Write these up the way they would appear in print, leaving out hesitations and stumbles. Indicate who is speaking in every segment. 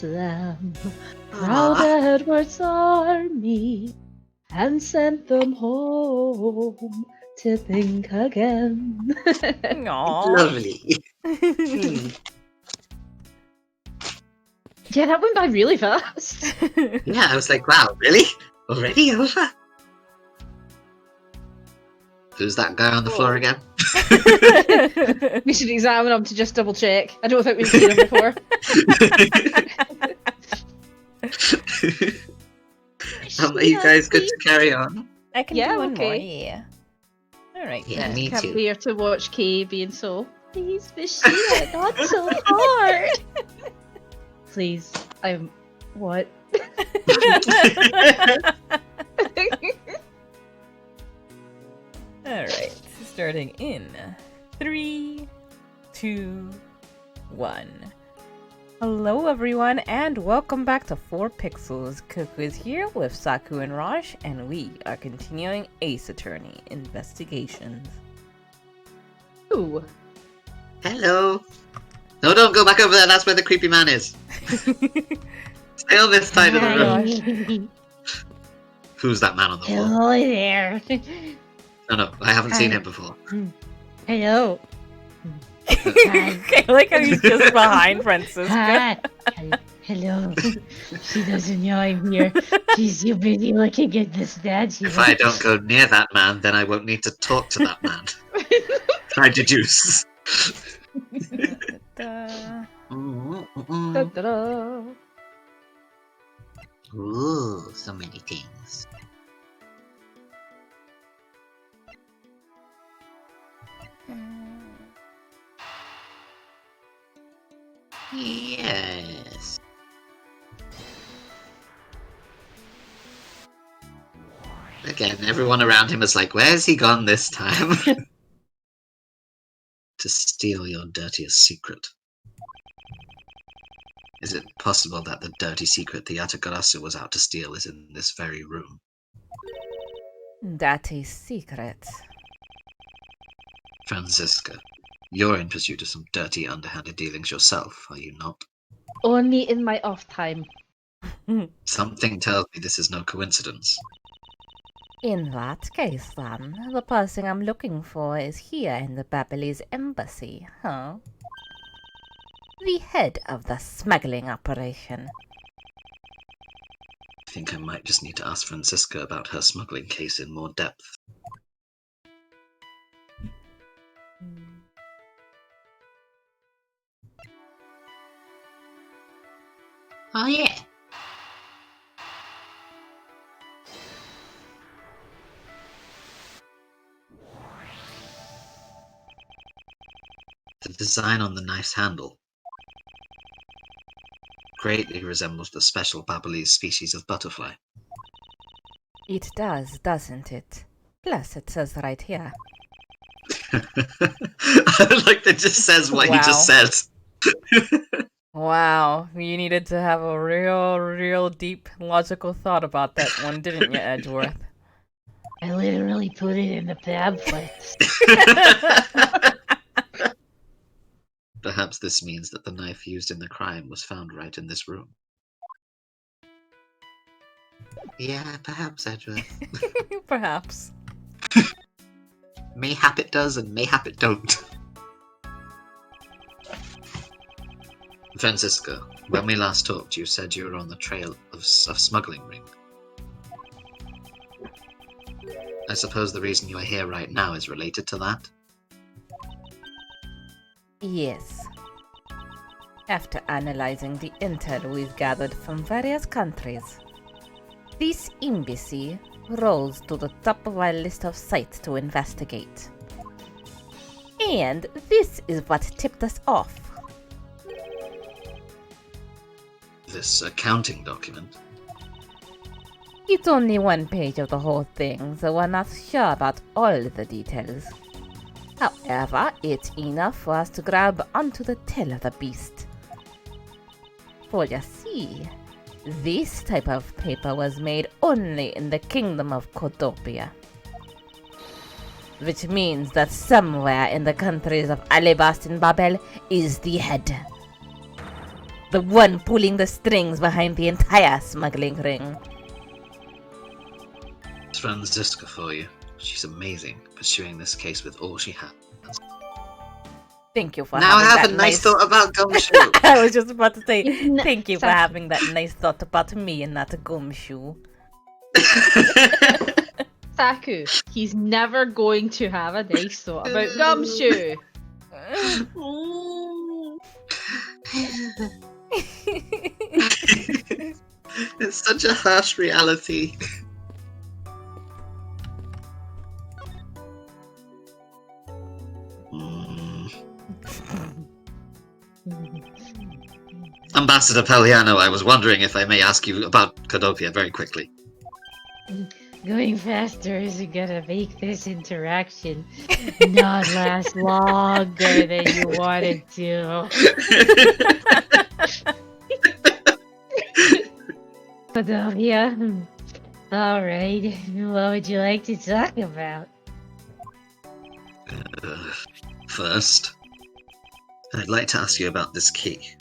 Speaker 1: Jerusalem, proud Edward's army, and sent them home to think again.
Speaker 2: Aww.
Speaker 3: Lovely. Hmm.
Speaker 1: Yeah, that went by really fast.
Speaker 3: Yeah, I was like, wow, really? Already over? Who's that guy on the floor again?
Speaker 1: We should examine him to just double check. I don't think we've seen him before.
Speaker 3: Are you guys good to carry on?
Speaker 2: I can
Speaker 1: Yeah,
Speaker 2: do one more,
Speaker 1: okay.
Speaker 2: yeah. Alright.
Speaker 3: Yeah, me
Speaker 1: Can't
Speaker 3: too.
Speaker 1: bear to watch Kay being so. Please, Vashina, not so hard. Please, I'm. What?
Speaker 2: Alright, starting in 3, 2, 1. Hello everyone, and welcome back to 4 Pixels. Cuckoo is here with Saku and Raj, and we are continuing Ace Attorney investigations.
Speaker 1: Ooh.
Speaker 3: Hello. No, don't go back over there. That's where the creepy man is. Stay on this side of the room. Who's that man on the floor?
Speaker 1: Hello there.
Speaker 3: No, I haven't seen him before.
Speaker 1: Hello.
Speaker 2: I like how he's just behind Francisca.
Speaker 1: Hi. Hello. She doesn't know I'm here. She's too busy looking at the statue.
Speaker 3: If I don't go near that man, then I won't need to talk to that man. I deduce.
Speaker 2: Da-da.
Speaker 1: Da-da-da.
Speaker 3: Ooh, so many things. Yes. Again, everyone around him is like, where's he gone this time? To steal your dirtiest secret. Is it possible that the dirty secret the Atagarasu was out to steal is in this very room?
Speaker 2: That is secret.
Speaker 3: Francisca, you're in pursuit of some dirty, underhanded dealings yourself, are you not?
Speaker 1: Only in my off time.
Speaker 3: Something tells me this is no coincidence.
Speaker 2: In that case, then, the person I'm looking for is here in the Babyliss embassy, huh? The head of the smuggling operation.
Speaker 3: I think I might just need to ask Francisca about her smuggling case in more depth. Oh yeah. The design on the knife's handle greatly resembles the special Babyliss species of butterfly.
Speaker 2: It does, doesn't it? Plus, it says right here.
Speaker 3: Like that just says what he just said.
Speaker 2: Wow, you needed to have a real deep logical thought about that one, didn't you, Edgeworth?
Speaker 1: I literally put it in the pamphlet.
Speaker 3: Perhaps this means that the knife used in the crime was found right in this room. Yeah, perhaps, Edgeworth.
Speaker 2: Perhaps.
Speaker 3: Mayhap it does and mayhap it don't. Francisca, when we last talked, you said you were on the trail of a smuggling ring. I suppose the reason you are here right now is related to that?
Speaker 2: Yes. After analyzing the intel we've gathered from various countries, this embassy rose to the top of our list of sites to investigate. And this is what tipped us off.
Speaker 3: This accounting document?
Speaker 2: It's only one page of the whole thing, so we're not sure about all the details. However, it's enough for us to grab onto the tail of the beast. For you see, this type of paper was made only in the kingdom of Codopia. Which means that somewhere in the countries of Alabast and Babel is the head. The one pulling the strings behind the entire smuggling ring.
Speaker 3: It's Franziska for you. She's amazing, pursuing this case with all she has.
Speaker 2: Thank you for
Speaker 3: Now I
Speaker 2: having
Speaker 3: have
Speaker 2: that
Speaker 3: a nice thought about Gumshoe.
Speaker 2: I was just about to say,
Speaker 1: Isn't
Speaker 2: thank you for
Speaker 1: that-
Speaker 2: having that nice thought about me and not a Gumshoe.
Speaker 1: Saku, he's never going to have a nice thought about Gumshoe.
Speaker 3: It's such a harsh reality. Ambassador Pelliano, I was wondering if I may ask you about Codopia very quickly.
Speaker 1: Going faster isn't gonna make this interaction not last longer than you want it to. Padovia? Alright, what would you like to talk about?
Speaker 3: First, I'd like to ask you about this key.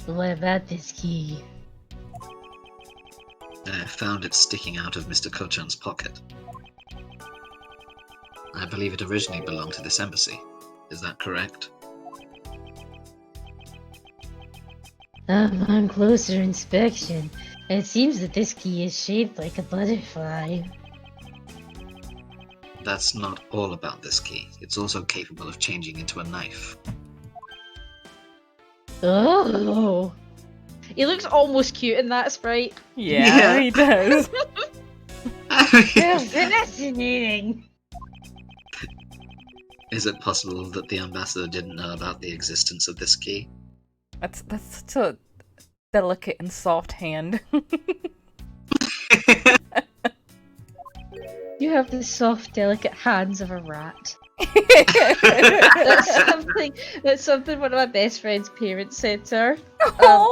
Speaker 1: What about this key?
Speaker 3: I found it sticking out of Mr. Kochan's pocket. I believe it originally belonged to this embassy. Is that correct?
Speaker 1: On closer inspection, it seems that this key is shaped like a butterfly.
Speaker 3: That's not all about this key. It's also capable of changing into a knife.
Speaker 1: Oh! He looks almost cute in that sprite.
Speaker 2: Yeah, he does.
Speaker 1: How fascinating!
Speaker 3: Is it possible that the ambassador didn't know about the existence of this key?
Speaker 2: That's such a delicate and soft hand.
Speaker 1: You have the soft, delicate hands of a rat. That's something one of my best friend's parents said to her.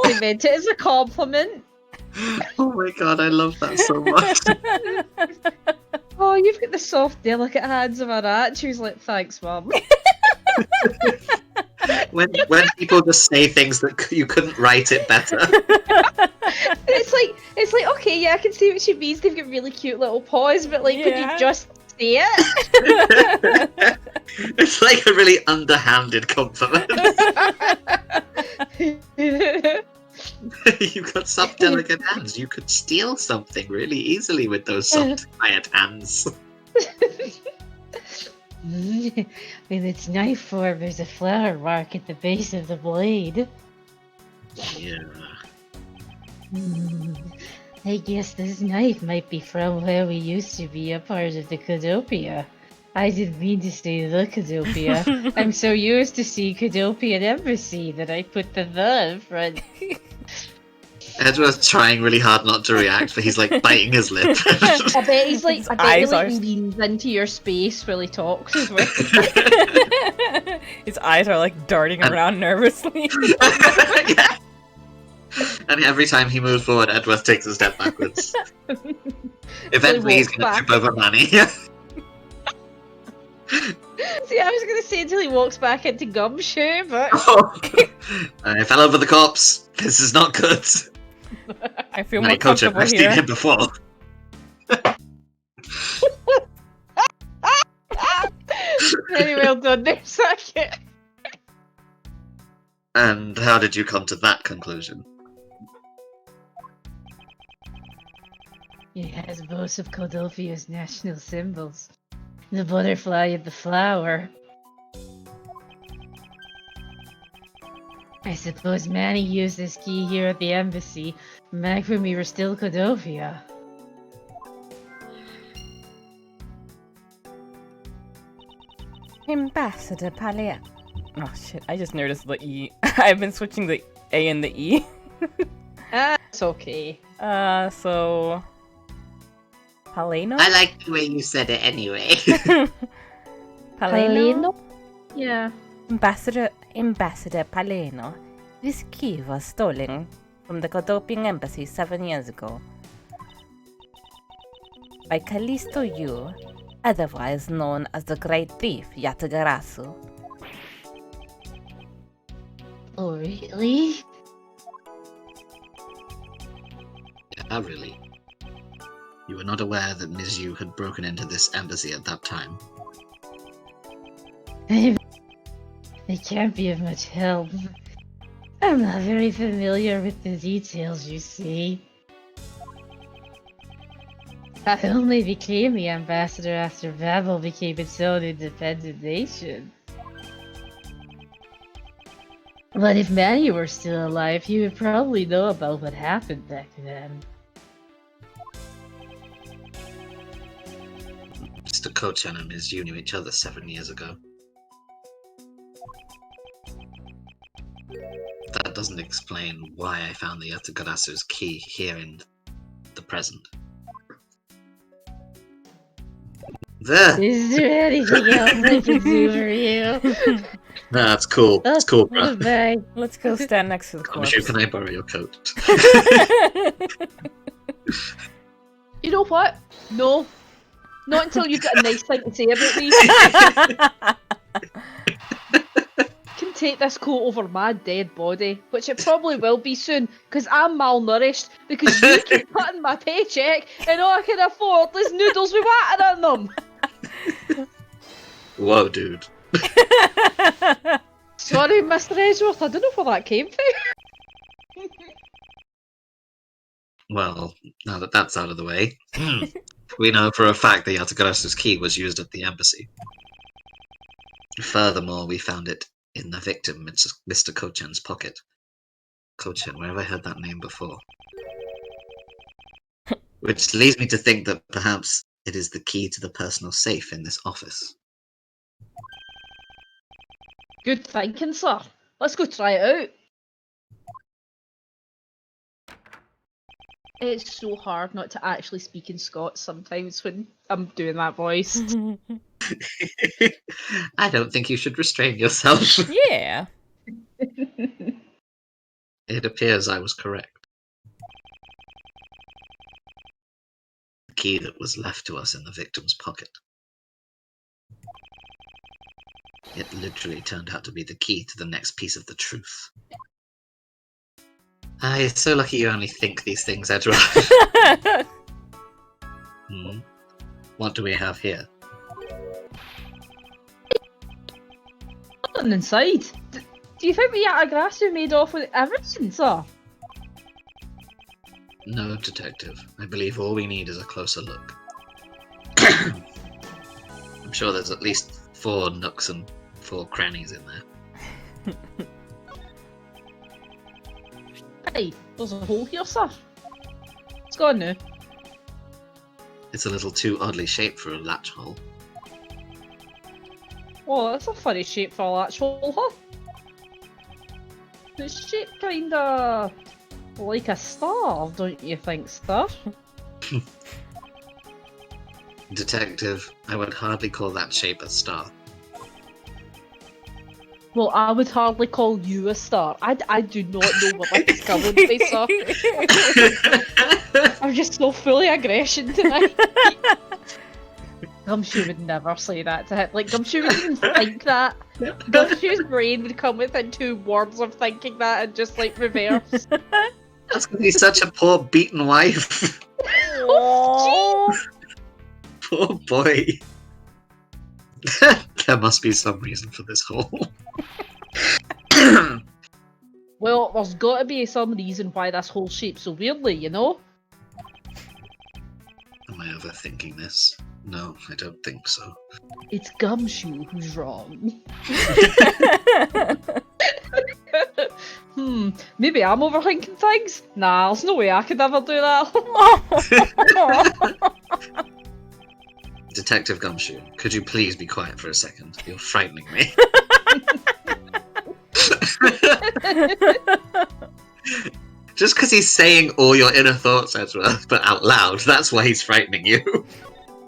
Speaker 1: They meant it as a compliment.
Speaker 3: Oh my god, I love that so much.
Speaker 1: Oh, you've got the soft, delicate hands of a rat. She was like, thanks, mum.
Speaker 3: when people just say things that you couldn't write it better.
Speaker 1: It's like, okay, yeah, I can see what she means. They've got really cute little paws, but like, could you just say it?
Speaker 3: It's like a really underhanded compliment. You've got soft, delicate hands. You could steal something really easily with those soft, quiet hands.
Speaker 1: In its knife form, there's a flower mark at the base of the blade.
Speaker 3: Yeah.
Speaker 1: I guess this knife might be from where we used to be a part of the Codopia. I didn't mean to say the Codopia. I'm so used to seeing Codopian Embassy that I put the in front.
Speaker 3: Edward's trying really hard not to react, but he's like biting his lip.
Speaker 1: I bet he's like,
Speaker 2: Eyes
Speaker 1: he like
Speaker 2: are-
Speaker 1: leans into your space while he talks as well.
Speaker 2: His eyes are like darting around nervously.
Speaker 3: Yeah. And every time he moves forward, Edworth takes a step backwards. Eventually, he's
Speaker 1: walks
Speaker 3: going to
Speaker 1: back.
Speaker 3: trip over Manny.
Speaker 1: See, I was gonna say until he walks back into Gumshoe, but
Speaker 3: I fell over the corpse. This is not good.
Speaker 2: I feel more
Speaker 3: Manny Kocha,
Speaker 2: comfortable
Speaker 3: I've seen
Speaker 2: here.
Speaker 3: him before.
Speaker 1: very well done there, Saku.
Speaker 3: And how did you come to that conclusion?
Speaker 1: It has both of Codofia's national symbols. The butterfly and the flower. I suppose Manny used this key here at the embassy, back when we were still Codofia.
Speaker 2: Ambassador Palia. Oh shit, I just noticed the E. I've been switching the A and the E.
Speaker 1: It's okay.
Speaker 2: So... Paleno?
Speaker 3: I like the way you said it anyway.
Speaker 2: Paleno?
Speaker 1: Yeah.
Speaker 2: Ambassador Paleno. This key was stolen from the Codopian embassy 7 years ago. By Callisto Yu, otherwise known as the Great Thief Yatagarasu.
Speaker 1: Oh, really?
Speaker 3: Yeah, really. You were not aware that Ms. Yu had broken into this embassy at that time.
Speaker 1: It can't be of much help. I'm not very familiar with the details, you see. I only became the ambassador after Babel became its own independent nation. But if Manny were still alive, he would probably know about what happened back then.
Speaker 3: Mr. Kochan and Ms. Yu knew each other 7 years ago. That doesn't explain why I found the Yatagarasu's key here in the present. There!
Speaker 1: Is there anything else I can do for you?
Speaker 3: That's cool. It's cool, bro.
Speaker 1: Bye.
Speaker 2: Let's go stand next to the corpse.
Speaker 3: Gumshoe, can I borrow your coat?
Speaker 4: You know what? No. Not until you've got a nice thing to say about me. Can take this coat over my dead body, which it probably will be soon, because I'm malnourished, because you keep cutting my paycheck, and all I can afford is noodles with water in them.
Speaker 3: Whoa, dude.
Speaker 4: Sorry, Mr. Edgeworth, I don't know where that came from.
Speaker 3: Well, now that that's out of the way, we know for a fact the Yatagarasu's key was used at the embassy. Furthermore, we found it in the victim, Mr. Kochan's pocket. Kochan, where have I heard that name before? Which leads me to think that perhaps it is the key to the personal safe in this office.
Speaker 4: Good thinking, sir. Let's go try it out. It's so hard not to actually speak in Scots sometimes when I'm doing that voice.
Speaker 3: I don't think you should restrain yourself.
Speaker 2: Yeah.
Speaker 3: It appears I was correct. The key that was left to us in the victim's pocket. It literally turned out to be the key to the next piece of the truth. You're so lucky you only think these things, Edward. What do we have here?
Speaker 4: Nothing inside. Do you think the Yatagrasu made off with everything, sir?
Speaker 3: No, detective. I believe all we need is a closer look. I'm sure there's at least 4 nooks and 4 crannies in there.
Speaker 4: Hey, there's a hole here, sir. It's gone now.
Speaker 3: It's a little too oddly shaped for a latch hole.
Speaker 4: Oh, that's a funny shape for a latch hole, huh? It's shaped kinda like a star, don't you think, sir?
Speaker 3: Detective, I would hardly call that shape a star.
Speaker 4: Well, I would hardly call you a star. I do not know where this is coming from, sir. I'm just so full of aggression tonight. Gumshoe would never say that to him. Like, Gumshoe wouldn't even think that. Gumshoe's brain would come within 2 words of thinking that and just, like, reverse.
Speaker 3: That's because he's such a poor, beaten wife.
Speaker 4: Oh,
Speaker 3: Poor boy. There must be some reason for this hole.
Speaker 4: well, there's gotta be some reason why this whole shape's so weirdly, you know?
Speaker 3: Am I overthinking this? No, I don't think so.
Speaker 4: It's Gumshoe who's wrong. Maybe I'm overthinking things? Nah, there's no way I could ever do that.
Speaker 3: Detective Gumshoe, could you please be quiet for a second? You're frightening me. Just because he's saying all your inner thoughts, Ezra, but out loud, that's why he's frightening you.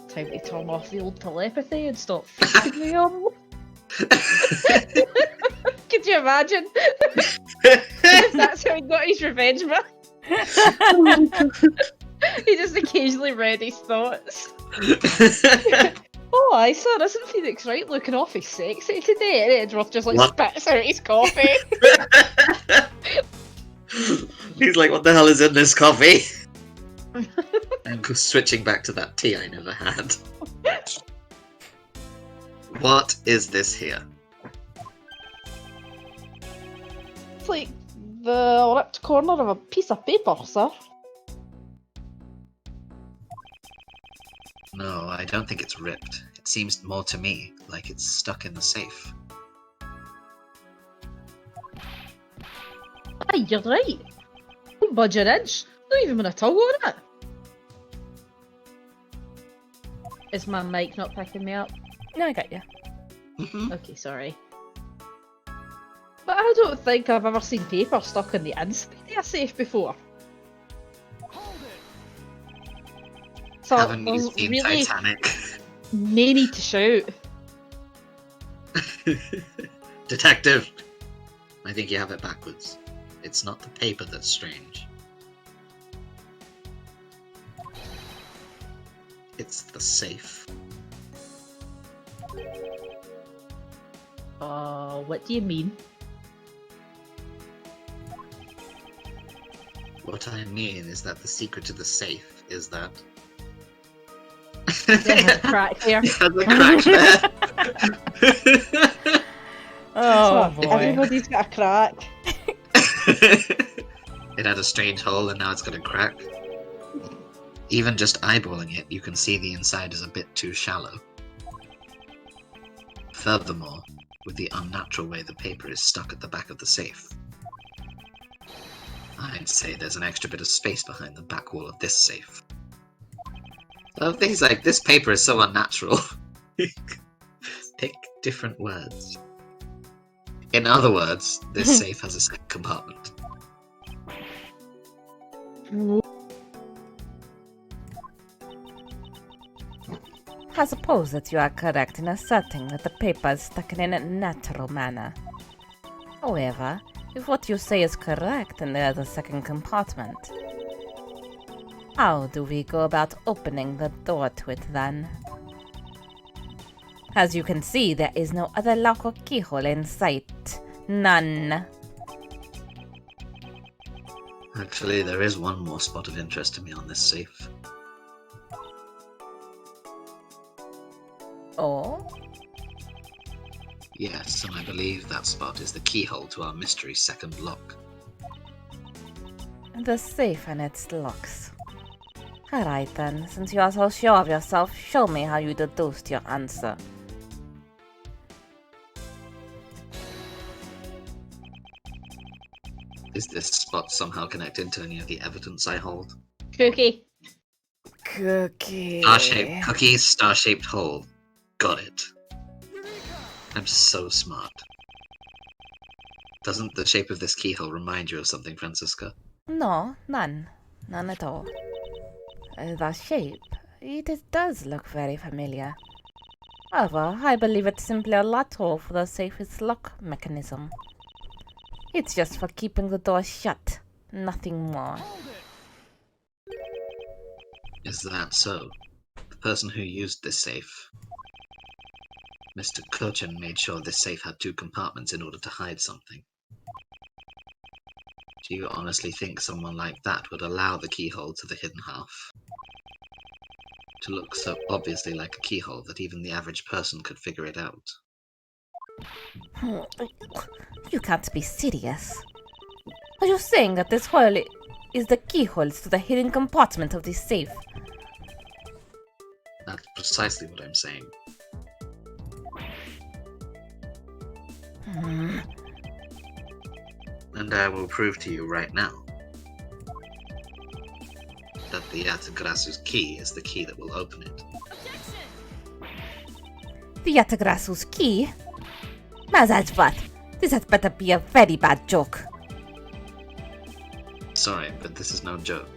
Speaker 4: Time to turn off the old telepathy and stop freaking me out. Could you imagine? If that's how he got his revenge, man. He just occasionally read his thoughts. Oh, aye, sir, isn't Phoenix right looking awfully sexy today? And Edgeworth just like
Speaker 3: What?
Speaker 4: spits out his coffee.
Speaker 3: He's like, what the hell is in this coffee? I'm switching back to that tea I never had. What is this here?
Speaker 4: It's like the ripped corner of a piece of paper, sir.
Speaker 3: No, I don't think it's ripped. It seems more to me like it's stuck in the safe.
Speaker 4: Aye, you're right. Don't budge an inch. Not even when I tug on it. Is my mic not picking me up?
Speaker 2: No, I got you.
Speaker 3: Mhm.
Speaker 4: Okay, sorry. But I don't think I've ever seen paper stuck in the inside of a safe before. So
Speaker 3: Haven't you seen
Speaker 4: really
Speaker 3: Titanic?
Speaker 4: may need to shout.
Speaker 3: Detective! I think you have it backwards. It's not the paper that's strange. It's the safe.
Speaker 4: What do you mean?
Speaker 3: What I mean is that the secret to the safe is that...
Speaker 4: It has a crack there.
Speaker 3: It has a crack there.
Speaker 2: Oh
Speaker 4: So,
Speaker 2: boy.
Speaker 4: everybody's got a crack.
Speaker 3: It had a strange hole and now it's got a crack. Even just eyeballing it, you can see the inside is a bit too shallow. Furthermore, with the unnatural way the paper is stuck at the back of the safe, I'd say there's an extra bit of space behind the back wall of this safe. So things like, this paper is so unnatural. Pick different words. In other words, this safe has a second compartment.
Speaker 2: I suppose that you are correct in asserting that the paper is stuck in a natural manner. However, if what you say is correct and there is a second compartment, how do we go about opening the door to it then? As you can see, there is no other lock or keyhole in sight. None.
Speaker 3: Actually, there is one more spot of interest to me on this safe.
Speaker 2: Oh?
Speaker 3: Yes, and I believe that spot is the keyhole to our mystery second lock.
Speaker 2: The safe and its locks. Alright then, since you are so sure of yourself, show me how you deduced your answer.
Speaker 3: Is this spot somehow connected to any of the evidence I hold?
Speaker 4: Cookie.
Speaker 2: Cookie.
Speaker 3: Star-shaped cookie, star-shaped hole. Got it. I'm so smart. Doesn't the shape of this keyhole remind you of something, Francisca?
Speaker 2: No, none. None at all. The shape, does look very familiar. However, I believe it's simply a lock hole for the safest lock mechanism. It's just for keeping the door shut, nothing more.
Speaker 3: Is that so? The person who used this safe, Mr. Cochin, made sure this safe had two compartments in order to hide something. Do you honestly think someone like that would allow the keyhole to the hidden half to look so obviously like a keyhole that even the average person could figure it out?
Speaker 2: You can't be serious. Are you saying that this hole is the keyhole to the hidden compartment of this safe?
Speaker 3: That's precisely what I'm saying. And I will prove to you right now that the Yatagrasu's key is the key that will open it.
Speaker 2: The Yatagrasu's key? Mazajvat, this had better be a very bad joke.
Speaker 3: Sorry, but this is no joke.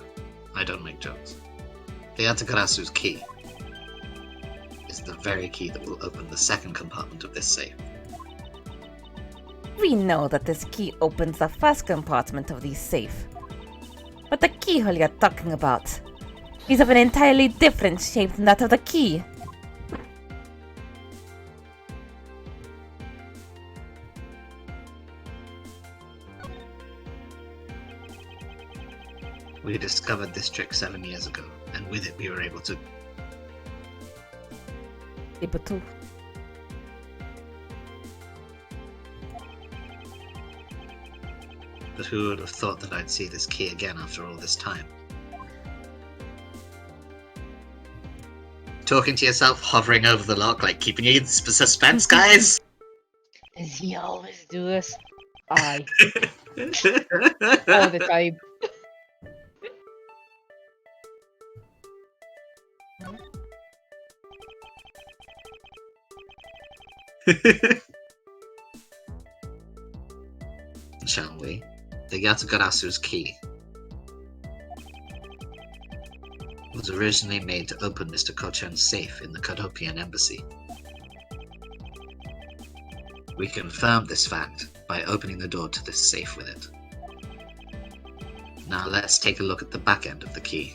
Speaker 3: I don't make jokes. The Yatagrasu's key is the very key that will open the second compartment of this safe.
Speaker 2: We know that this key opens the first compartment of the safe. But the keyhole you're talking about is of an entirely different shape than that of the key.
Speaker 3: We discovered this trick 7 years ago, and with it we were able to...
Speaker 2: Able to.
Speaker 3: But who would have thought that I'd see this key again after all this time? Talking to yourself, hovering over the lock, like keeping you in suspense, guys?
Speaker 1: Does he always do this? Aye.
Speaker 4: All the time.
Speaker 3: Shall we? The Yatagarasu's key was originally made to open Mr. Kochan's safe in the Cadopian embassy. We confirmed this fact by opening the door to this safe with it. Now let's take a look at the back end of the key.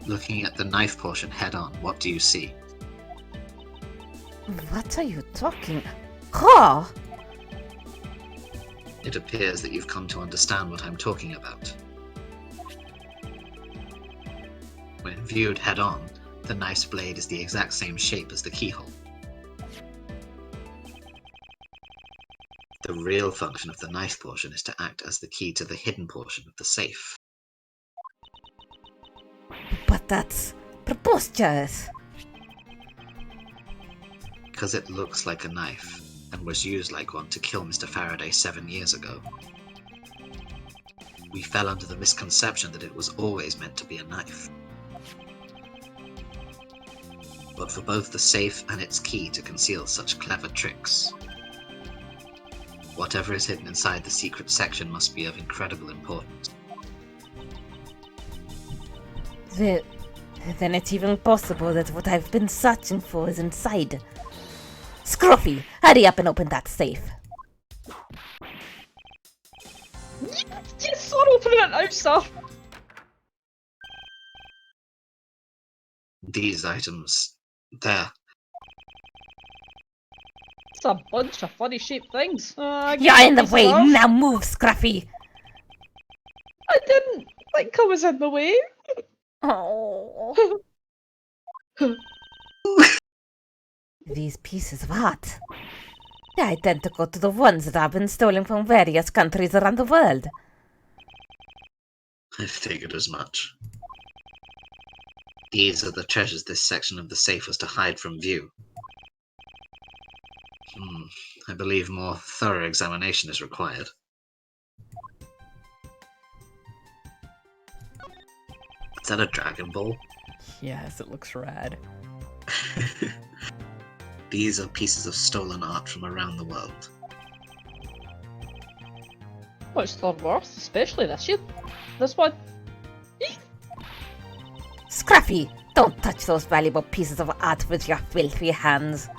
Speaker 3: Looking at the knife portion head on, what do you see?
Speaker 2: What are you talking? Huh?
Speaker 3: It appears that you've come to understand what I'm talking about. When viewed head on, the knife's blade is the exact same shape as the keyhole. The real function of the knife portion is to act as the key to the hidden portion of the safe.
Speaker 2: But that's preposterous.
Speaker 3: Because it looks like a knife, and was used like one to kill Mr. Faraday 7 years ago. We fell under the misconception that it was always meant to be a knife. But for both the safe and its key to conceal such clever tricks, whatever is hidden inside the secret section must be of incredible importance.
Speaker 2: Then it's even possible that what I've been searching for is inside. Scruffy, hurry up and open that safe.
Speaker 4: Just start opening it now, sir.
Speaker 3: These items, there.
Speaker 4: It's a bunch of funny shaped things.
Speaker 2: You're in the way,
Speaker 4: Off.
Speaker 2: now move, Scruffy.
Speaker 4: I didn't think I was in the way.
Speaker 2: Oh. These pieces of art. They're identical to the ones that have been stolen from various countries around the world.
Speaker 3: I figured as much. These are the treasures this section of the safe was to hide from view. I believe more thorough examination is required. Is that a Dragon Ball?
Speaker 2: Yes, it looks rad.
Speaker 3: These are pieces of stolen art from around the world.
Speaker 4: Much they're worth, especially this one.
Speaker 2: Scruffy, don't touch those valuable pieces of art with your filthy hands.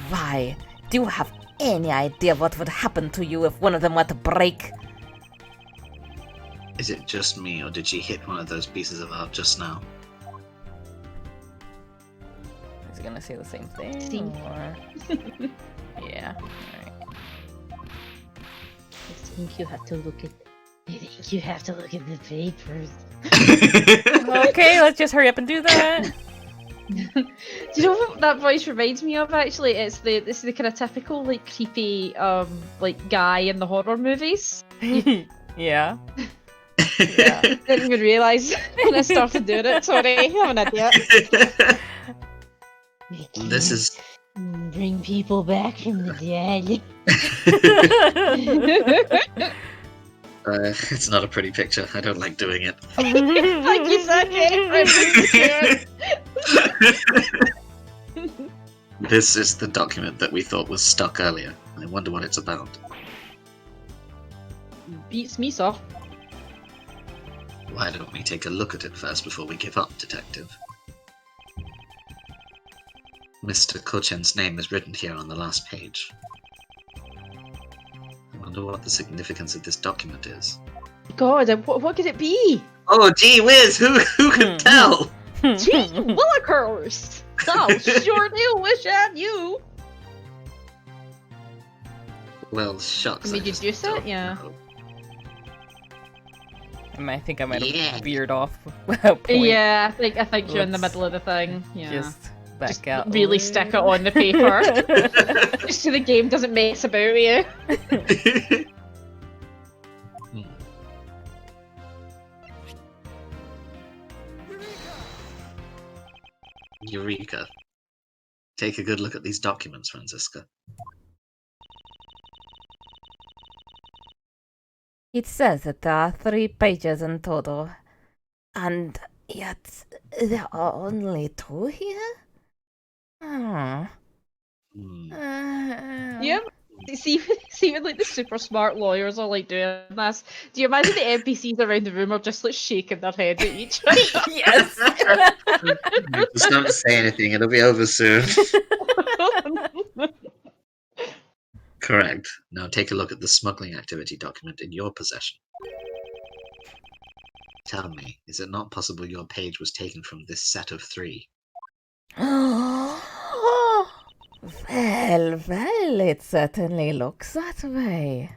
Speaker 2: Why? Do you have any idea what would happen to you if one of them were to break?
Speaker 3: Is it just me, or did she hit one of those pieces of art just now?
Speaker 2: Is it gonna say the same thing?
Speaker 4: See.
Speaker 2: Or... yeah. Alright.
Speaker 1: I think you have to look at. I think you have to look at the papers.
Speaker 2: Okay, let's just hurry up and do that.
Speaker 4: Do you know what that voice reminds me of? Actually, it's the kind of typical like creepy like guy in the horror movies.
Speaker 2: Yeah. Yeah.
Speaker 4: Didn't even realise when I started doing it. Sorry, I'm an idiot.
Speaker 3: This is...
Speaker 1: Bring people back from the dead.
Speaker 3: It's not a pretty picture. I don't like doing it.
Speaker 4: Thank you, Saki.
Speaker 3: This is the document that we thought was stuck earlier. I wonder what it's about.
Speaker 4: Beats me, sir.
Speaker 3: Why don't we take a look at it first before we give up, Detective? Mr. Kochen's name is written here on the last page. I wonder what the significance of this document is.
Speaker 4: God, what could it be?
Speaker 3: Oh, gee whiz! Who can tell?
Speaker 4: Gee willikers! Oh, sure do wish I knew.
Speaker 3: Well, shucks.
Speaker 4: Can we
Speaker 3: I just
Speaker 4: deduce it?
Speaker 3: don't
Speaker 4: Yeah.
Speaker 3: know.
Speaker 2: I think I might have
Speaker 3: Yeah.
Speaker 2: veered off. Point.
Speaker 4: Yeah, I think you're in the
Speaker 2: Let's
Speaker 4: middle of the thing. Yeah.
Speaker 2: Just back
Speaker 4: Just
Speaker 2: out.
Speaker 4: really stick it on the paper. Just so the game doesn't mess about with you.
Speaker 3: Hmm. Eureka. Take a good look at these documents, Franziska.
Speaker 2: It says that there are 3 pages in total, and yet there are only 2 here? Hmm.
Speaker 4: Yeah. See when like the super smart lawyers are like doing this. Do you imagine the NPCs around the room are just like shaking their head at each other?
Speaker 2: Yes!
Speaker 3: Just don't say anything, it'll be over soon. Correct. Now take a look at the smuggling activity document in your possession. Tell me, is it not possible your page was taken from this set of 3?
Speaker 2: Well, it certainly looks that way.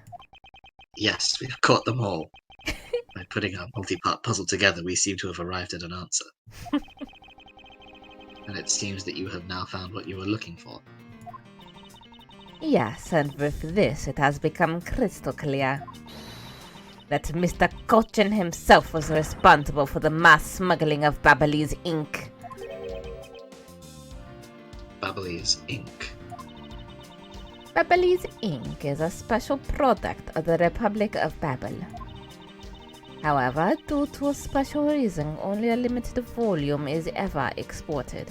Speaker 3: Yes, we've caught them all. By putting our multi-part puzzle together, we seem to have arrived at an answer. And it seems that you have now found what you were looking for.
Speaker 2: Yes, and with this it has become crystal clear that Mr. Cochin himself was responsible for the mass smuggling of Babyliss ink.
Speaker 3: Babyliss ink.
Speaker 2: Babyliss ink is a special product of the Republic of Babel. However, due to a special reason, only a limited volume is ever exported.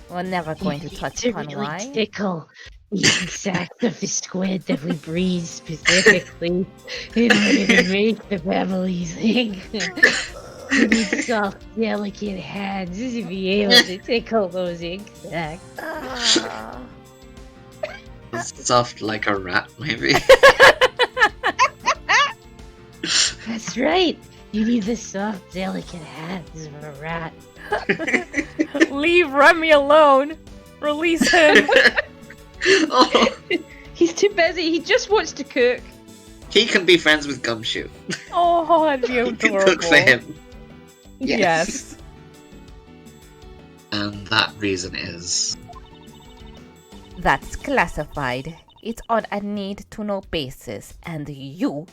Speaker 2: We're never going to touch
Speaker 1: to
Speaker 2: upon
Speaker 1: really
Speaker 2: why.
Speaker 1: tickle the insect of the squid that we breed specifically in order to make the Beverly's ink. You need soft, delicate hands to be able to tickle those insects.
Speaker 2: Ah.
Speaker 3: Soft like a rat, maybe?
Speaker 1: That's right. You need the soft, delicate hands of a rat.
Speaker 2: Leave Remy alone! Release him!
Speaker 3: Oh,
Speaker 4: He's too busy. He just wants to cook.
Speaker 3: he can be friends with Gumshoe.
Speaker 2: Oh, that'd be
Speaker 3: You
Speaker 2: adorable.
Speaker 3: can cook for him.
Speaker 2: Yes.
Speaker 3: And that reason is...
Speaker 2: That's classified. It's on a need-to-know basis, and you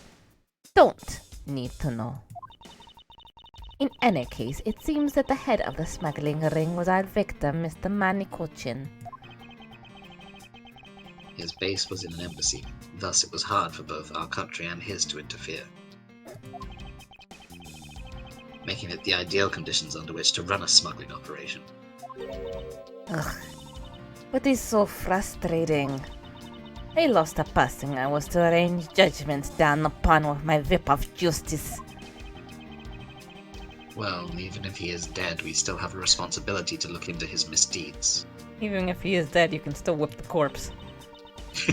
Speaker 2: don't need to know. In any case, it seems that the head of the smuggling ring was our victim, Mr. Manny Cochin.
Speaker 3: His base was in an embassy, thus it was hard for both our country and his to interfere, making it the ideal conditions under which to run a smuggling operation.
Speaker 2: Ugh. But it's so frustrating. I lost a person I was to arrange judgment down upon with my whip of justice.
Speaker 3: Well, even if he is dead, we still have a responsibility to look into his misdeeds.
Speaker 2: Even if he is dead, you can still whip the corpse.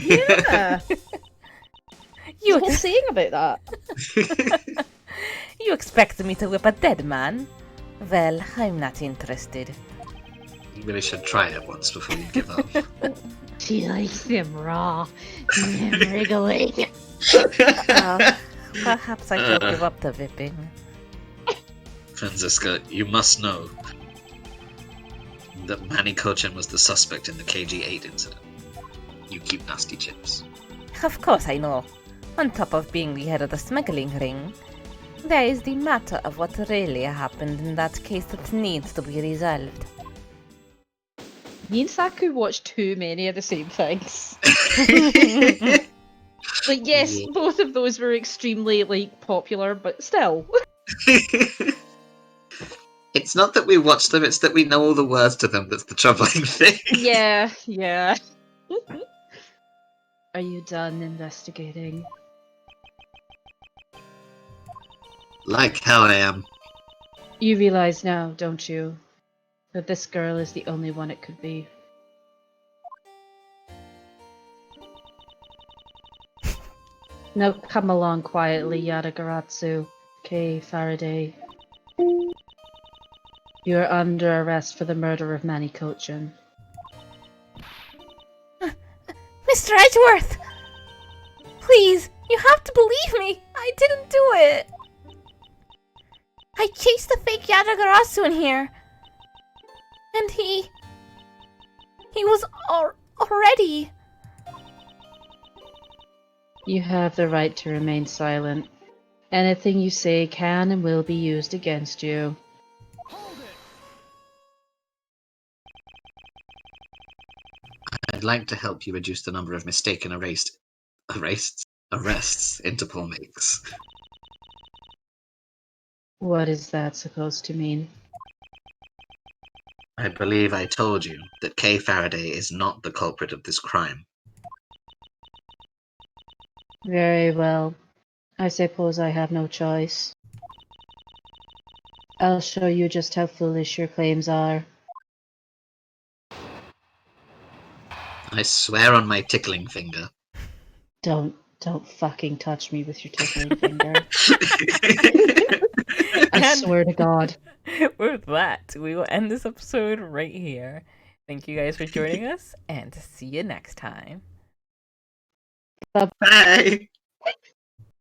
Speaker 4: Yeah.
Speaker 2: You,
Speaker 4: There's a whole saying about that.
Speaker 2: you expect me to whip a dead man? Well, I'm not interested.
Speaker 3: You really should try it once before you give up.
Speaker 1: She likes them raw and wriggling.
Speaker 2: Perhaps I should give up the whipping.
Speaker 3: Franziska, you must know that Manny Cochin was the suspect in the KG-8 incident. You keep nasty chips.
Speaker 2: Of course I know. On top of being the head of the smuggling ring, there is the matter of what really happened in that case that needs to be resolved.
Speaker 4: Me and Saku watched too many of the same things. Like, yes,
Speaker 3: Yeah.
Speaker 4: both of those were extremely, like, popular, but still.
Speaker 3: It's not that we watch them, it's that we know all the words to them that's the troubling thing.
Speaker 4: Yeah, yeah. Are you done investigating?
Speaker 3: Like hell I am.
Speaker 4: You realize now, don't you, that this girl is the only one it could be? Now come along quietly, Yadagaratsu. Okay, Faraday. You are under arrest for the murder of Manny Cochin.
Speaker 2: Mr. Edgeworth! Please, you have to believe me! I didn't do it! I chased the fake Yadagarasu in here. And he was already...
Speaker 1: You have the right to remain silent. Anything you say can and will be used against you.
Speaker 3: I'd like to help you reduce the number of mistaken arrests Interpol makes.
Speaker 1: What is that supposed to mean?
Speaker 3: I believe I told you that Kay Faraday is not the culprit of this crime.
Speaker 1: Very well. I suppose I have no choice. I'll show you just how foolish your claims are.
Speaker 3: I swear on my tickling finger.
Speaker 1: Don't fucking touch me with your tickling finger. I
Speaker 2: And-
Speaker 1: swear to God.
Speaker 2: With that, we will end this episode right here. Thank you guys for joining us, and see you next time.
Speaker 3: Bye!